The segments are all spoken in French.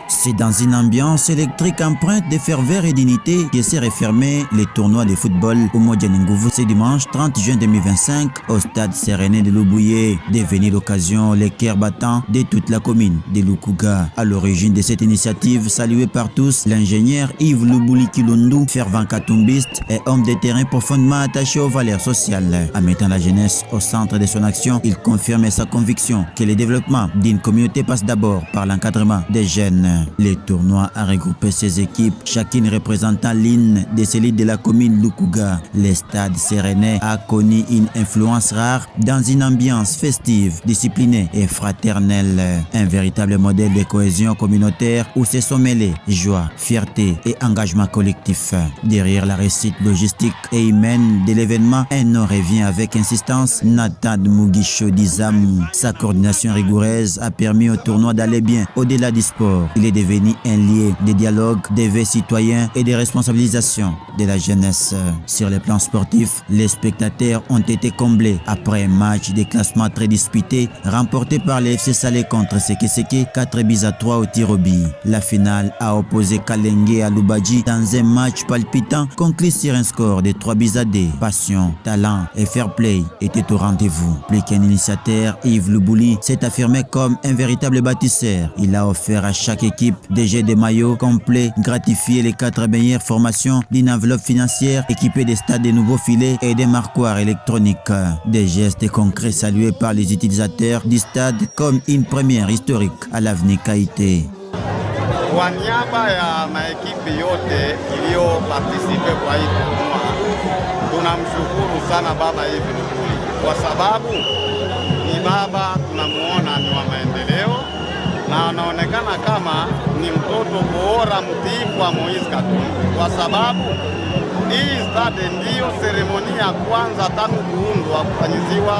C'est dans une ambiance électrique empreinte de ferveur et d'unité que s'est refermé les tournois de football au Umoja Nguvu ce dimanche 30 juin 2025 au stade Serené de Lubouye, devenu l'occasion les cœurs battants de toute la commune de Lukuga. À l'origine de cette initiative saluée par tous, l'ingénieur Yves Lubuli Kilundu, fervent katumbiste et homme de terrain profondément attaché aux valeurs sociales. En mettant la jeunesse au centre de son action, il confirme sa conviction que le développement d'une communauté passe d'abord par l'encadrement des jeunes. Le tournoi a regroupé ses équipes, chacune représentant l'une des élites de la commune Lukuga. Le stade Serené a connu une influence rare dans une ambiance festive, disciplinée et fraternelle. Un véritable modèle de cohésion communautaire où se sont mêlés joie, fierté et engagement collectif. Derrière la réussite logistique et humaine de l'événement, un nom revient avec insistance: Nathan Mugisho Dizam. Sa coordination rigoureuse a permis au tournoi d'aller bien au-delà du sport. Il est devenu un lieu de dialogue, d'éveil citoyen et de responsabilisation de la jeunesse. Sur le plan sportif, les spectateurs ont été comblés après un match de classement très disputé remporté par le FC Salé contre Sekeseke 4-3 au tir au but. La finale a opposé Kalenge à Lubadji dans un match palpitant conclu sur un score de 3-2. Passion, talent et fair play étaient au rendez-vous. Plus qu'un initiateur, Yves Lubuli s'est affirmé comme un véritable bâtisseur. Il a offert à chaque équipe des jets de maillots complets, gratifié les 4 meilleures formations d'une enveloppe financière équipée des stades de nouveaux filets et des marquoirs électroniques. Des gestes concrets salués par les utilisateurs du stade comme une première historique à l'avenir Kaité. Kwa niaba ya maekipi yote iliyopartisipe kwa hii tournoi, tunamshukuru sana baba hivi Lubuli kwa sababu ni baba tunamuona ni wa maendeleo na anaonekana kama ni mtoto bora mtiifu wa Moise Katumbi, kwa sababu hii stade ndiyo seremoni ya kwanza tangu kuundwa kufanyiziwa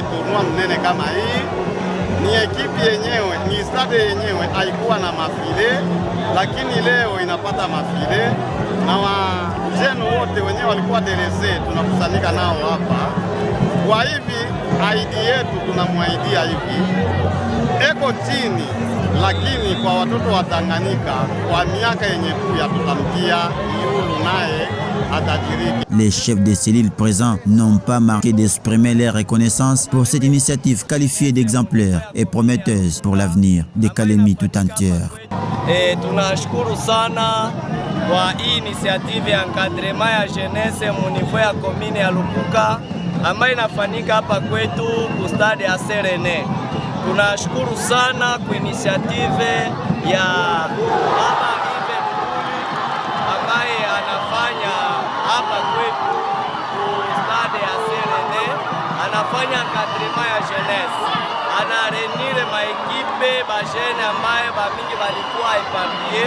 tournoi mnene kama hii. Ni ekipi yenyewe, ni stade yenyewe haikuwa na mafile, lakini leo inapata mafile na wajenu wote wenyewe walikuwa delese, tunakusanyika nao hapa. Kwa hivi ahidi yetu tunamwaidia hivi, eko chini, lakini kwa watoto wa Tanganyika kwa miaka yenye kuya tutamtia yulu naye atadiriki. Les chefs de cellules présents n'ont pas marqué d'exprimer leur reconnaissance pour cette initiative qualifiée d'exemplaire et prometteuse pour l'avenir de Kalemi tout entière. Tunashukuru sana kwa hii initiative ya encadrement ya jeunesse munivo ya commune ya Lukuga ambayo inafanyika hapa kwetu ku stade ya Serené. Tunashukuru sana kwa initiative ya baba Yves Lubuli ambaye anafanya hapa kwetu ku stade ya Serené, anafanya encadrement ya jeunesse, anarenire maekipe bajene ambaye bamingi balikuwa epambie,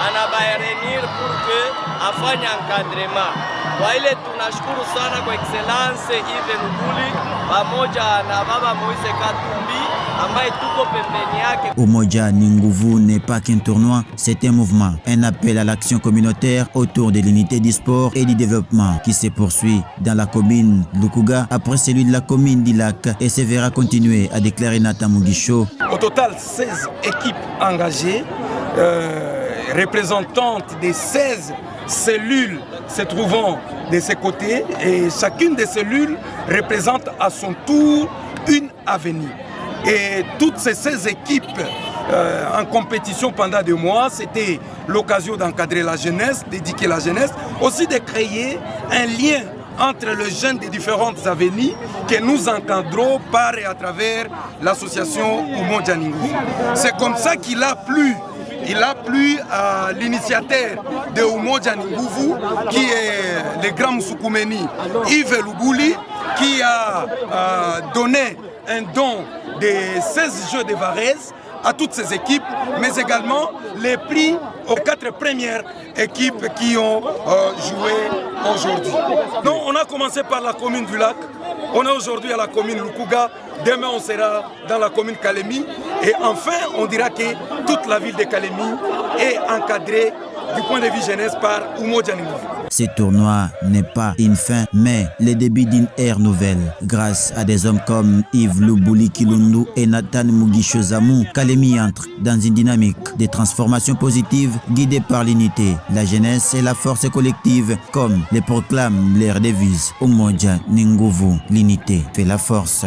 anabarenire pour que afanye encadrement. Kwa ile tunashukuru sana kwa excellence Yves Lubuli pamoja na baba Moise Katumbi ambaye tuko pembeni yake. Umoja Nguvu n'est pas qu'un tournoi, c'est un mouvement, un appel à l'action communautaire autour de l'unité du sport et du développement qui se poursuit dans la commune Lukuga après celui de la commune d'Ilak et se verra continuer, a déclaré Nathan Mugisho. Au total, 16 équipes engagées, représentantes des 16 cellules se trouvant de ces côtés, et chacune des cellules représente à son tour une avenue. Et toutes ces 16 équipes en compétition pendant 2 mois, c'était l'occasion d'encadrer la jeunesse, d'éduquer la jeunesse, aussi de créer un lien entre les jeunes des différentes avenues que nous encadrons par et à travers l'association Umoja Nguvu. C'est comme ça qu'il a plu. Il a plu à l'initiateur de Umoja Nguvu, qui est le grand Msukumeni Yves Lubuli, qui a donné un don de 16 jeux de Varese à toutes ces équipes, mais également les prix aux 4 premières équipes qui ont joué aujourd'hui. Donc on a commencé par la commune du Lac, on est aujourd'hui à la commune Lukuga, demain on sera dans la commune Kalemi, et enfin on dira que toute la ville de Kalemi est encadrée du point de vue jeunesse par Umoja Nguvu. Ce tournoi n'est pas une fin, mais le début d'une ère nouvelle. Grâce à des hommes comme Yves Lubouli Kilundu et Nathan Mugisho Zamou, Kalemi entre dans une dynamique de transformation positive guidée par l'unité, la jeunesse et la force collective, comme les proclament leur devise Umoja Nguvu, l'unité fait la force.